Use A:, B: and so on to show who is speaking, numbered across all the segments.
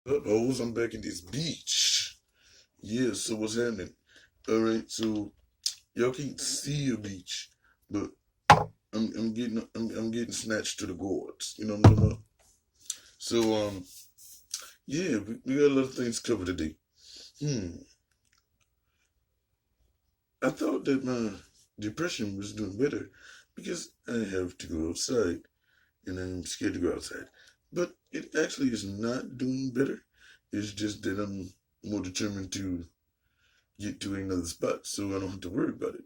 A: Up, hoes, I'm back in this beach. Yeah, so what's happening? Alright, so y'all can't see a beach, but I'm getting snatched to the gourds. You know what I'm talking about? So yeah, we got a lot of things covered today. Hmm. I thought that my depression was doing better because I have to go outside and I'm scared to go outside. But it actually is not doing better. It's just that I'm more determined to get to another spot so I don't have to worry about it.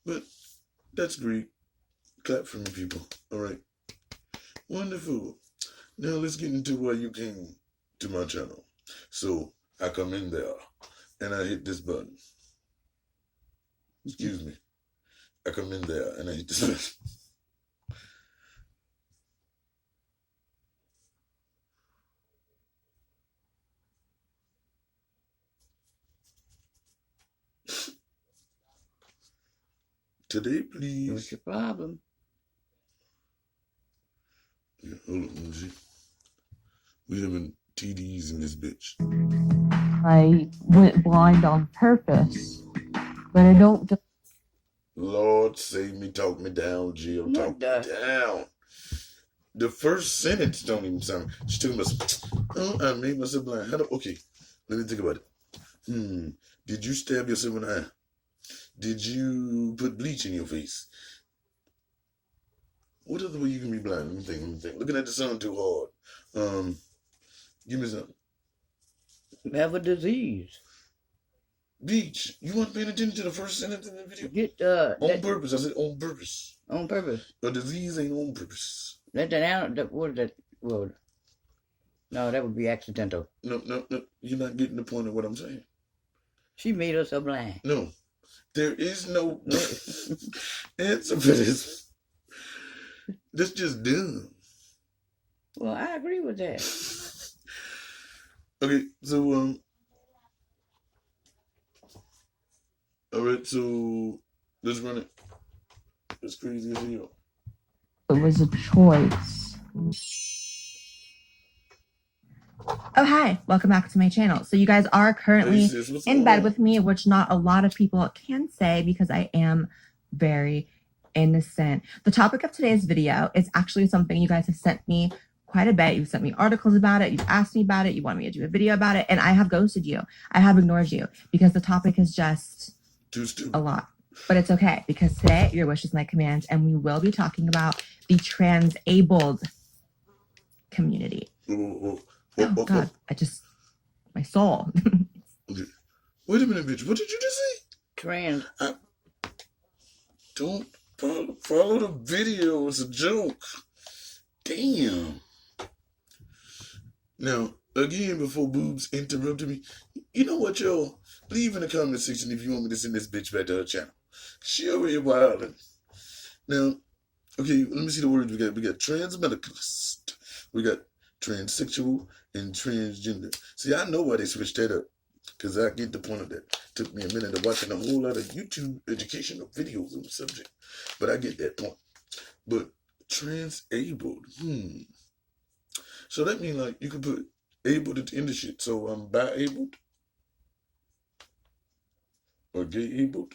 A: But that's great. Clap for me, people. All right. Wonderful. Now let's get into why you came to my channel. So I come in there and I hit this button. Excuse me. I come in there and I hit this button. Today, please.
B: What's your problem?
A: Yeah, hold on, let me see. We having TDs in this bitch.
C: I went blind on purpose, but I don't.
A: Lord, save me, talk me down, Jill, talk me down. The first sentence don't even sound. She's talking about, oh, I made myself blind. Okay, let me think about it. Did you stab yourself in the eye? Did you put bleach in your face? What other way you can be blind? Let me think. Looking at the sun too hard. Give me something.
B: Have a disease.
A: Beach. You weren't paying attention to the first sentence in the video?
B: Get
A: on purpose. I said on purpose.
B: On purpose.
A: A disease ain't on purpose.
B: Let that out. What is that word? No, that would be accidental.
A: No. You're not getting the point of what I'm saying.
B: She made us a blind.
A: No. There is no answer for this. That's just dumb.
B: Well, I agree with that.
A: Okay, so all right, so let's run it. It's crazy as hell.
C: It was a choice.
D: Oh, hi. Welcome back to my channel. So you guys are currently in bed with me, which not a lot of people can say because I am very innocent. The topic of today's video is actually something you guys have sent me quite a bit. You've sent me articles about it. You've asked me about it. You want me to do a video about it. And I have ghosted you. I have ignored you because the topic is just a lot. But it's okay because today your wish is my command and we will be talking about the trans-abled community. Oh God, my soul.
A: Wait a minute, bitch. What did you just say?
B: Trans.
A: Don't follow the video. It's a joke. Damn. Now, again, before Boobs interrupted me, you know what, y'all? Leave in the comment section if you want me to send this bitch back to her channel. She over here wilding. Now, okay, let me see the words we got. We got transmedicalist. We got transsexual and transgender. See, I know why they switched that up. Because I get the point of that. Took me a minute of watching a whole lot of YouTube educational videos on the subject. But I get that point. But transabled, So that means like you could put able in the shit. So I'm bi-abled or gay-abled.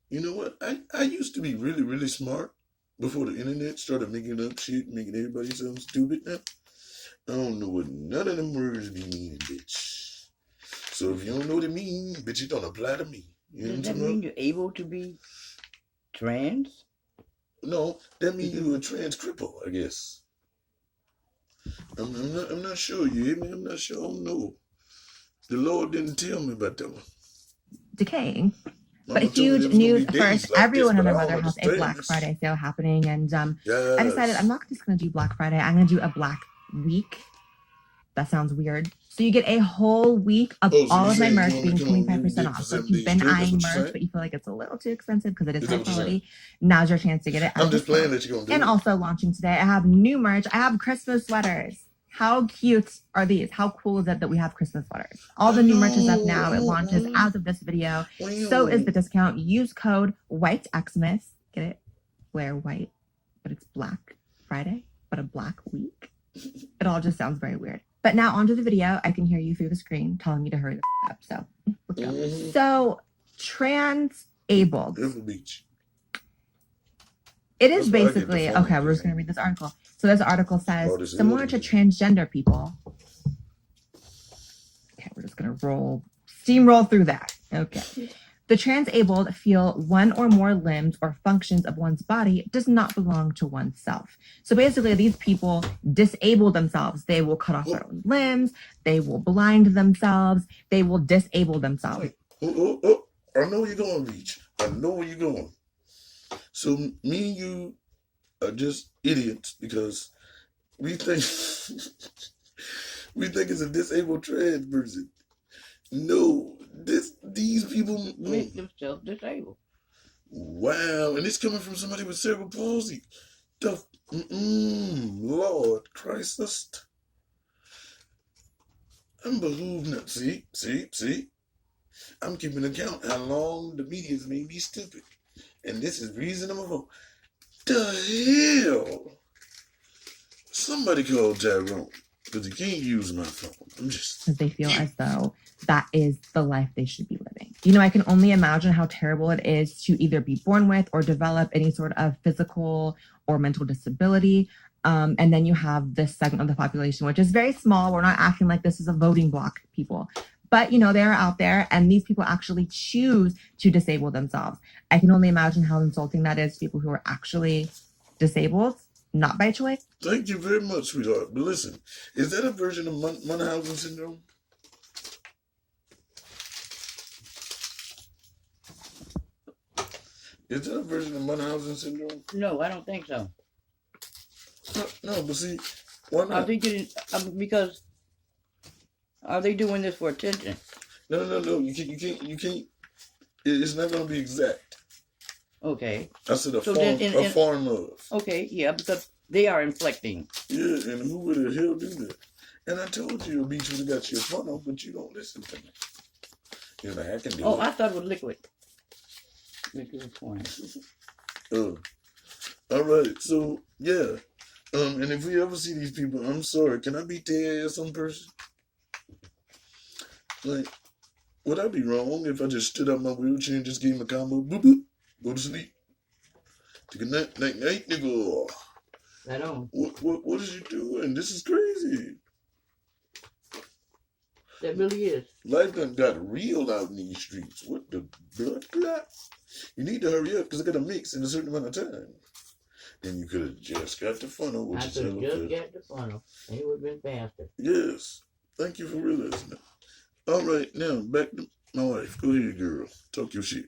A: You know what? I used to be really, really smart before the internet started making up shit, making everybody sound stupid now. I don't know what none of them words be meaning, bitch. So if you don't know what it mean, bitch, it don't apply to me. You know
B: Does that mean you're able to be trans?
A: No, that means you're a trans cripple, I guess. I'm not sure. You hear me? I'm not sure. I don't know. The Lord didn't tell me about that one.
D: Decaying. But huge news first, like everyone and their mother has a Black Friday sale happening. And yes. I decided I'm not just going to do Black Friday. I'm going to do a Black Week. That sounds weird. So you get a whole week of all of my merch being 25% off. So if you've been eyeing merch, but you feel like it's a little too expensive because it is high quality, now's your chance to get it.
A: I'm just playing that you're going to do.
D: And also launching today, I have new merch. I have Christmas sweaters. How cute are these? How cool is it that we have Christmas sweaters? All the new merch is up now. It launches as of this video. So is the discount. Use code WHITEXMAS. Get it? Wear white, but it's Black Friday, but a Black Week. It all just sounds very weird. But now onto the video. I can hear you through the screen telling me to hurry the up. So let's go.
A: Mm-hmm.
D: So trans-abled.
A: Beautiful beach.
D: It is
A: That's why I get
D: basically,
A: the phone.
D: okay, we're just going to read this article. So this article says,
A: Oh, this is
D: similar
A: what
D: to
A: it is.
D: transgender people. Okay, we're just going to steamroll through that. Okay. The trans-abled feel one or more limbs or functions of one's body does not belong to oneself. So basically, these people disable themselves. They will cut off their own limbs. They will blind themselves. They will disable themselves.
A: Oh, I know where you're going, Reach. I know where you're going. So me and you are just idiots because we think it's a disabled trans person. No, these people
B: Make themselves disabled.
A: Wow, and it's coming from somebody with cerebral palsy. Lord Christ. I'm behooved now. See? I'm keeping account how long the media's made me stupid. And this is reasonable. The hell? Somebody call Tyrone. Because he can't use my phone. I'm just...
D: Because they feel as though that is the life they should be living. You know, I can only imagine how terrible it is to either be born with or develop any sort of physical or mental disability. And then you have this segment of the population, which is very small. We're not acting like this is a voting block, people. But, you know, they're out there and these people actually choose to disable themselves. I can only imagine how insulting that is to people who are actually disabled, not by choice.
A: Thank you very much, sweetheart. But listen, is that a version of Munchausen syndrome? Is that a version of Munchausen syndrome?
B: No, I don't think so.
A: No, but see, why
B: I
A: not?
B: think it is because are they doing this for attention?
A: No. You can't. It's not going to be exact.
B: Okay.
A: I said a
B: So
A: form,
B: then
A: a form of.
B: Okay, yeah, because they are inflicting.
A: Yeah, and who would the hell do that? And I told you a beach would have got you a funnel, but you don't listen to me. You're like, I can do
B: Oh,
A: it.
B: I thought it was liquid. Liquid form.
A: Oh. All right, so, yeah. And if we ever see these people, I'm sorry, can I beat their ass on person? Like, would I be wrong if I just stood up my wheelchair and just gave him a combo? Boop, boop. Go to sleep. Take a night, nigga.
B: I don't.
A: What is you doing? This is crazy.
B: That really is.
A: Life done got real out in these streets. What the blood clot? You need to hurry up because I got to mix in a certain amount of time. Then you could have just got the funnel, which
B: I
A: is
B: could have
A: hella
B: just
A: good.
B: got the funnel, and it would have been faster.
A: Yes. Thank you for realizing that. All right, now back to my wife. Go ahead, girl. Talk your shit.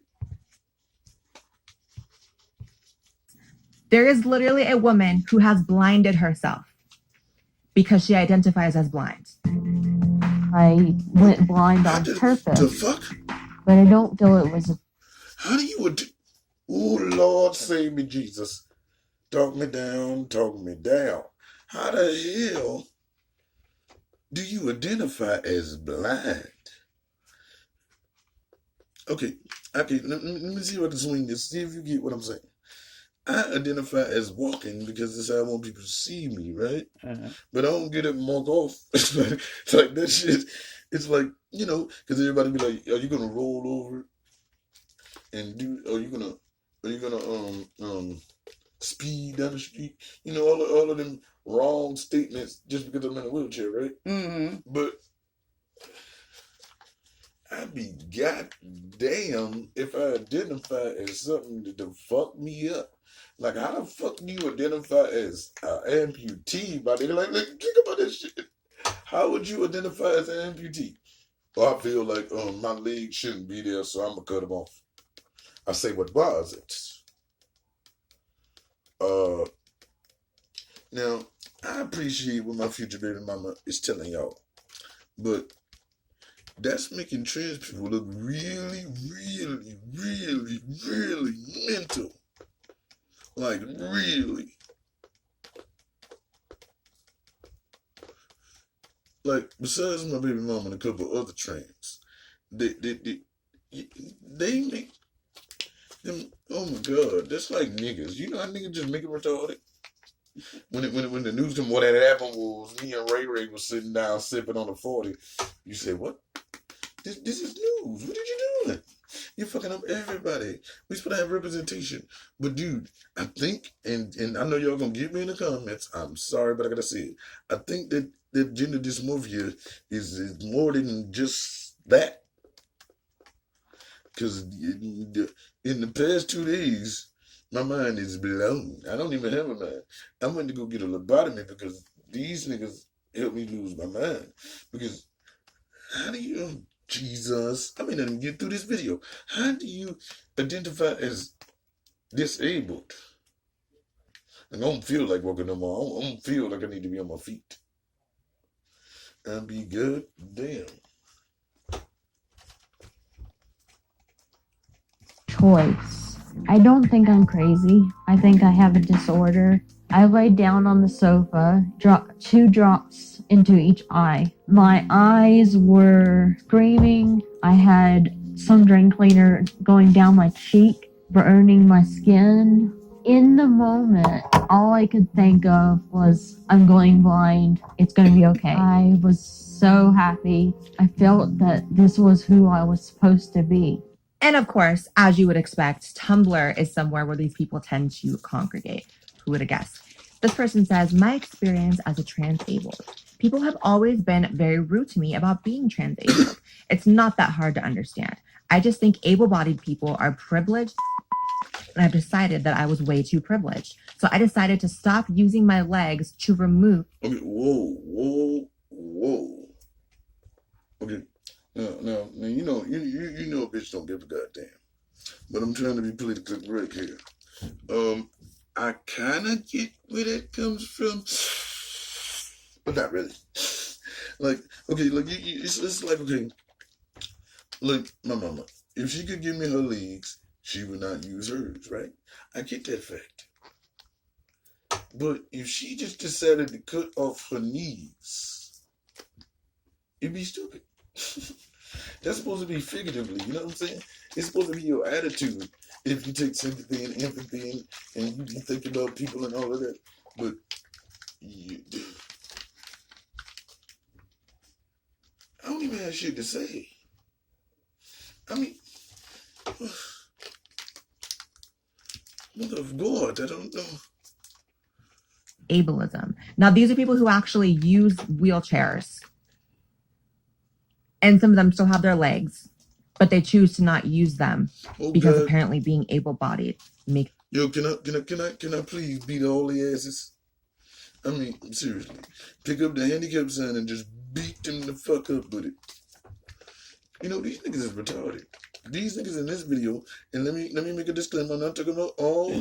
D: There is literally a woman who has blinded herself because she identifies as blind.
C: I went blind on
A: The
C: purpose,
A: fuck?
C: but I don't feel it was a
A: How do you... Oh, Lord, save me, Jesus. Talk me down, talk me down. How the hell do you identify as blind? Okay, let me see if I can swing this. See if you get what I'm saying. I identify as walking because that's how I want people to see me, right?
B: Uh-huh.
A: But I don't get up and walk off. It's like that shit. It's like, you know, because everybody be like, are you gonna roll over and do? Are you gonna speed down the street? You know, all of them wrong statements just because I'm in a wheelchair, right?
B: Mm-hmm.
A: But I'd be goddamn if I identify as something to fuck me up. Like, how the fuck do you identify as an amputee? Buddy, like, think about this shit. How would you identify as an amputee? Well, I feel like my leg shouldn't be there, so I'm gonna cut them off. I say, what was it? Now, I appreciate what my future baby mama is telling y'all, but that's making trans people look really, really, really, really mental. Like, really. Like, besides my baby mama and a couple other trans, they make them, oh my God, that's like niggas. You know how niggas just make them retarded? When the news came, what had happened was me and Ray was sitting down sipping on a 40. You say, what? This is news. What did you do? You're fucking up everybody. We supposed to have representation. But dude, I think, and I know y'all gonna get me in the comments. I'm sorry, but I gotta say it. I think that gender dysmorphia is more than just that. Because in the past 2 days, my mind is blown. I don't even have a mind. I went to go get a lobotomy because these niggas helped me lose my mind. Because how do you, Jesus, I may not even get through this video. How do you identify as disabled? And I don't feel like walking no more. I don't feel like I need to be on my feet. I'll be good. Damn.
C: Choice. I don't think I'm crazy. I think I have a disorder. I laid down on the sofa, dropped 2 drops into each eye. My eyes were screaming. I had some drain cleaner going down my cheek, burning my skin. In the moment, all I could think of was, I'm going blind. It's going to be okay. I was so happy. I felt that this was who I was supposed to be.
D: And of course, as you would expect, Tumblr is somewhere where these people tend to congregate. Who would have guessed? This person says, my experience as a transabled. People have always been very rude to me about being transabled. It's not that hard to understand. I just think able-bodied people are privileged, and I've decided that I was way too privileged. So I decided to stop using my legs to remove.
A: Okay, whoa. Okay. Now, you know a bitch don't give a goddamn. But I'm trying to be politically correct here. I kind of get where that comes from, but not really. Like, okay, like it's like, okay, like my mama, if she could give me her legs, she would not use hers, right? I get that fact. But if she just decided to cut off her knees, it'd be stupid. That's supposed to be figuratively, you know what I'm saying? It's supposed to be your attitude if you take sympathy and empathy and you think about people and all of that. But I don't even have shit to say. I mean, mother of God, I don't know.
D: Ableism. Now, these are people who actually use wheelchairs. And some of them still have their legs, but they choose to not use them because apparently being able-bodied makes.
A: Yo, can I please beat all the asses? I mean, seriously, pick up the handicap sign and just beat them the fuck up with it. You know, these niggas is retarded. These niggas in this video, and let me make a disclaimer. I'm not talking about all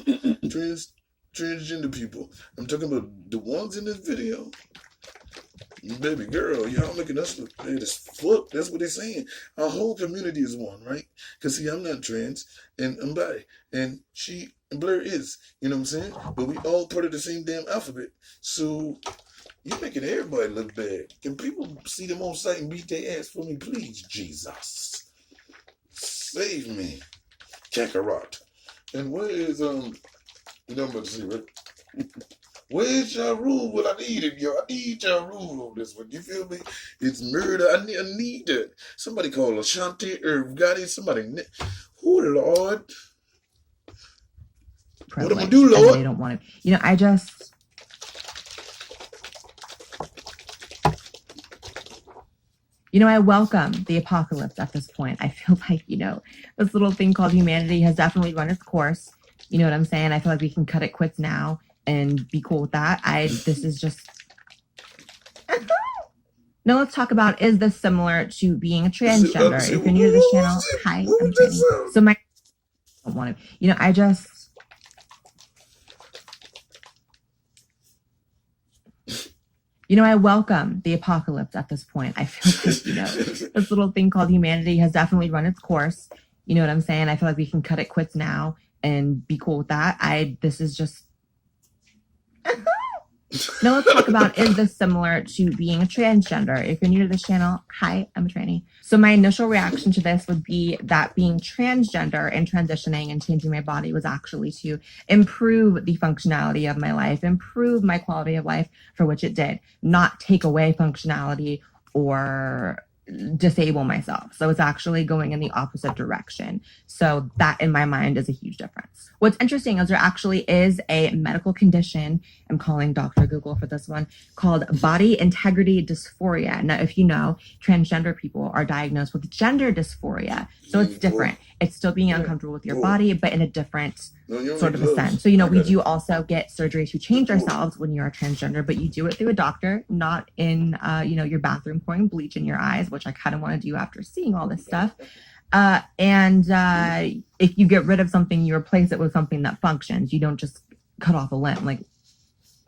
A: transgender people. I'm talking about the ones in this video. Baby girl, y'all making us look bad as fuck. That's what they're saying. Our whole community is one, right? Because, see, I'm not trans, and I'm bi, and Blair is, you know what I'm saying? But we all part of the same damn alphabet. So, you're making everybody look bad. Can people see them on site and beat their ass for me, please? Jesus. Save me. Kakarot. And where is, you know what I'm about to say, right? Where's Ja Rule? Well, I need it, yo. I need Ja Rule on this one. You feel me? It's murder. I need that. Somebody call Ashanti or Gotti. Somebody. Oh, Lord. What am I gonna do, Lord?
D: They don't want to. You know, I just. You know, I welcome the apocalypse at this point. I feel like, you know, this little thing called humanity has definitely run its course. You know what I'm saying? I feel like we can cut it quits now and be cool with that. This is just. Now let's talk about, is this similar to being a transgender? If you're new to this channel, hi, I'm Jenny. So I don't want to, you know, I just. You know, I welcome the apocalypse at this point. I feel like, you know, this little thing called humanity has definitely run its course. You know what I'm saying? I feel like we can cut it quits now and be cool with that. This is just. Now let's talk about, is this similar to being a transgender? If you're new to this channel, hi, I'm a tranny. So my initial reaction to this would be that being transgender and transitioning and changing my body was actually to improve the functionality of my life, improve my quality of life, for which it did, not take away functionality or disable myself. So it's actually going in the opposite direction. So that in my mind is a huge difference. What's interesting is there actually is a medical condition, I'm calling Dr. Google for this one, called body integrity dysphoria. Now, if you know, transgender people are diagnosed with gender dysphoria. So it's different. It's still being uncomfortable with your body, but in a different sort of a sense. So, we do also get surgery to change ourselves when you're a transgender, but you do it through a doctor, not in, your bathroom pouring bleach in your eyes, which I kind of want to do after seeing all this stuff. If you get rid of something, you replace it with something that functions. You don't just cut off a limb. Like,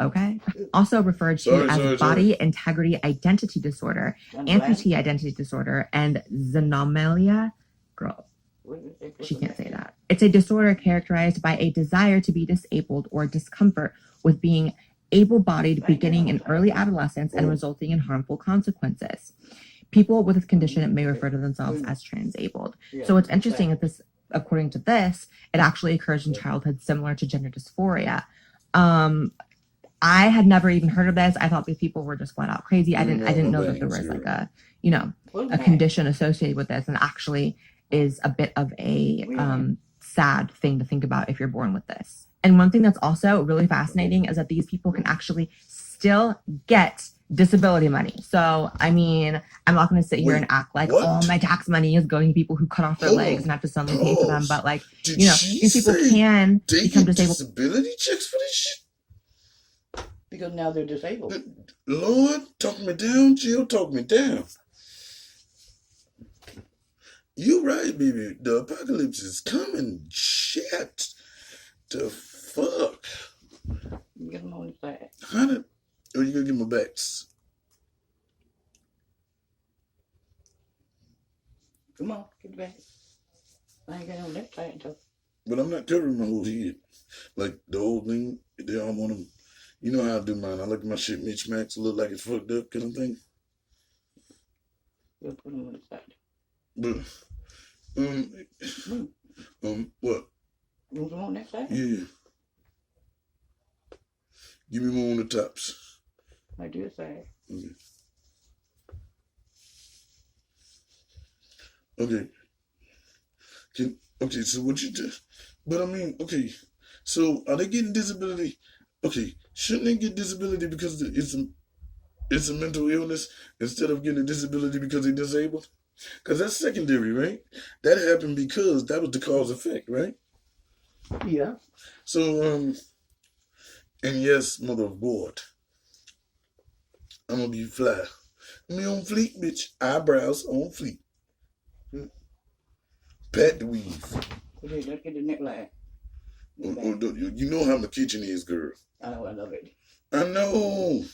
D: okay. Also referred to as body integrity identity disorder, amputee identity disorder, and xenomelia. Girl, she can't say that. It's a disorder characterized by a desire to be disabled or discomfort with being able-bodied beginning in early adolescence and resulting in harmful consequences. People with this condition may refer to themselves as transabled. So what's interesting is this, according to this, it actually occurs in childhood, similar to gender dysphoria. I had never even heard of this. I thought these people were just flat out crazy. I didn't know that there was like a condition associated with this, and actually is a bit of a sad thing to think about if you're born with this. And one thing that's also really fascinating is that these people can actually still get disability money. So, I'm not going to sit here and act like all my tax money is going to people who cut off their legs and have to suddenly pay for them. But these people can become disabled.
A: Disability checks for this shit?
B: Because now they're disabled.
A: Lord, talk me down, Jill, talk me down. You right, baby. The apocalypse is coming. Shit. The fuck?
B: Get them on the side.
A: Or you gonna give my backs?
B: Come on, get back. I ain't got on that side though.
A: But I'm not covering my whole head. Like the old thing, they all want them. You know how I do mine. I look at my shit mismatched, look like it's fucked up kind of thing.
B: You'll put them on the side.
A: But, what?
B: You want them on that side?
A: Yeah. Give me more on the tops.
B: I do side.
A: Okay. Okay, so what you do? But okay. So are they getting disability? Okay, shouldn't they get disability because it's a mental illness instead of getting a disability because they're disabled? Because that's secondary, right? That happened because that was the cause effect, right?
B: Yeah.
A: So, and yes, mother of God, I'm gonna be fly. Me on fleek, bitch. Eyebrows on fleek. Pat the weave.
B: Okay, let's get the neckline.
A: You know how my kitchen is, girl.
B: I know, I love it.
A: I know.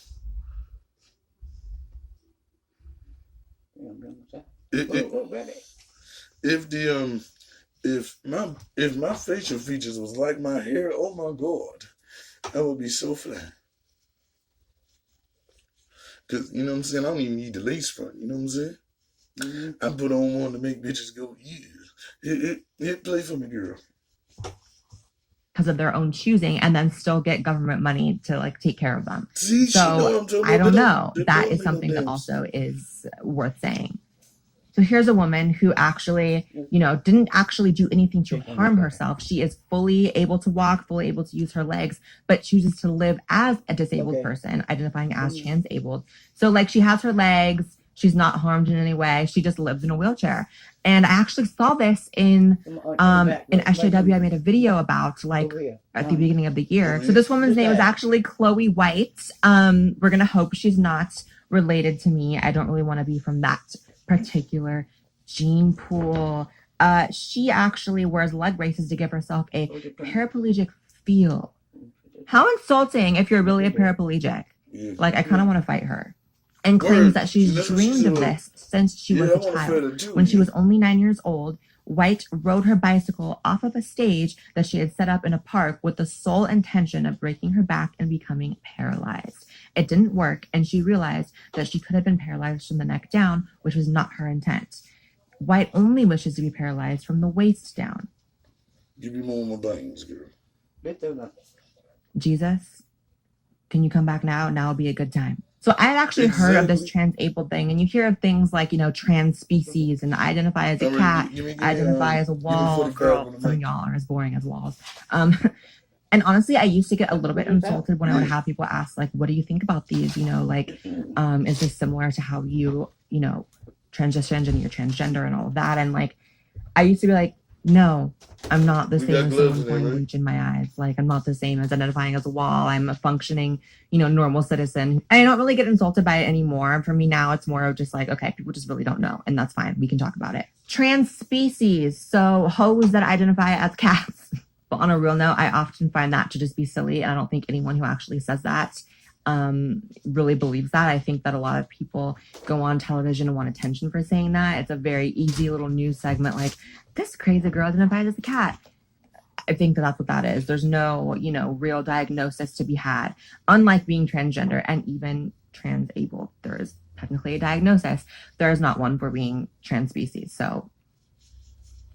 A: If my facial features was like my hair, oh my God, I would be so fly. Cause you know what I'm saying, I don't even need the lace front. You know what I'm saying? Mm-hmm. I put on one to make bitches go, yeah. It play for me, girl.
D: Because of their own choosing, and then still get government money to take care of them.
A: See,
D: so I don't know. That is something that also is worth saying. So here's a woman who actually, didn't actually do anything to harm herself. She is fully able to walk, fully able to use her legs, but chooses to live as a disabled person, identifying as transabled. So she has her legs. She's not harmed in any way. She just lives in a wheelchair. And I actually saw this in SJW. I made a video about at the beginning of the year. So this woman's name is actually Chloe White. We're going to hope she's not related to me. I don't really want to be from that particular gene pool. She actually wears leg braces to give herself a paraplegic feel. How insulting if you're really a paraplegic. I kind of want to fight her. and claims
A: Word.
D: that she's
A: That's what she
D: dreamed of
A: said.
D: this since she was
A: I
D: a
A: want to
D: child.
A: feel that too.
D: When she was only 9 years old, White rode her bicycle off of a stage that she had set up in a park with the sole intention of breaking her back and becoming paralyzed. It didn't work, and she realized that she could have been paralyzed from the neck down, which was not her intent. White only wishes to be paralyzed from the waist down.
A: Give me more of my bangs, girl.
D: Jesus, can you come back now? Now will be a good time. So I had actually heard of this trans-abled thing, and you hear of things like, trans species and identify as a cat, identify as a wall. Girl, some of y'all are as boring as walls. And honestly, I used to get a little bit insulted when I would have people ask, like, what do you think about these? Is this similar to how you, transitioned and you're transgender and all of that? And like, I used to be like, no, I'm not the same as someone pouring bleach in my eyes. Like, I'm not the same as identifying as a wall. I'm a functioning, normal citizen. I don't really get insulted by it anymore. For me now, it's more of just like, okay, people just really don't know. And that's fine. We can talk about it. Trans species. So hoes that identify as cats. But on a real note, I often find that to just be silly. And I don't think anyone who actually says that really believes that. I think that a lot of people go on television and want attention for saying that. It's a very easy little news segment like, this crazy girl identified as a cat. I think that that's what that is. There's no, real diagnosis to be had. Unlike being transgender and even trans-abled, there is technically a diagnosis. There is not one for being trans species. So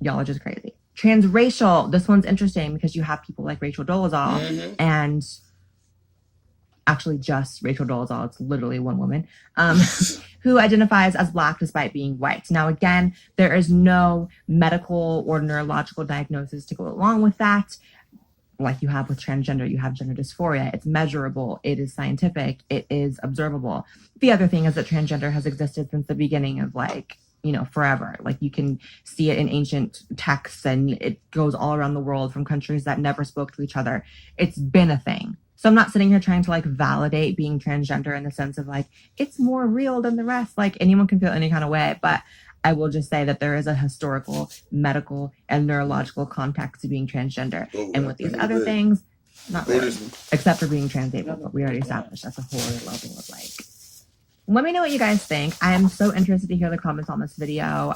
D: y'all are just crazy. Transracial. This one's interesting because you have people like Rachel Dolezal and actually just Rachel Dolezal, it's literally one woman, who identifies as Black despite being white. Now, again, there is no medical or neurological diagnosis to go along with that. Like you have with transgender, you have gender dysphoria. It's measurable. It is scientific. It is observable. The other thing is that transgender has existed since the beginning of forever. Like you can see it in ancient texts and it goes all around the world from countries that never spoke to each other. It's been a thing. So I'm not sitting here trying to validate being transgender in the sense of it's more real than the rest. Anyone can feel any kind of way, but I will just say that there is a historical, medical, and neurological context to being transgender. And with these other things, not really, except for being trans-able, but we already established that's a whole other level of let me know what you guys think. I am so interested to hear the comments on this video.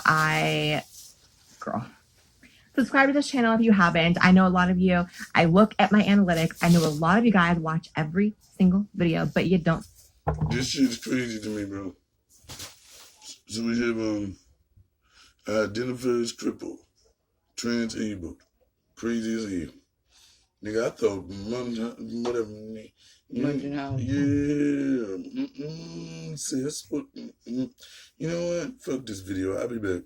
D: Girl. Subscribe to this channel if you haven't. I know a lot of you, I look at my analytics. I know a lot of you guys watch every single video, but you don't.
A: This shit's crazy to me, bro. So we have identified as crippled, trans-abled, crazy as hell. Nigga, I thought whatever. Yeah. Sis, you know what? Fuck this video. I'll be back.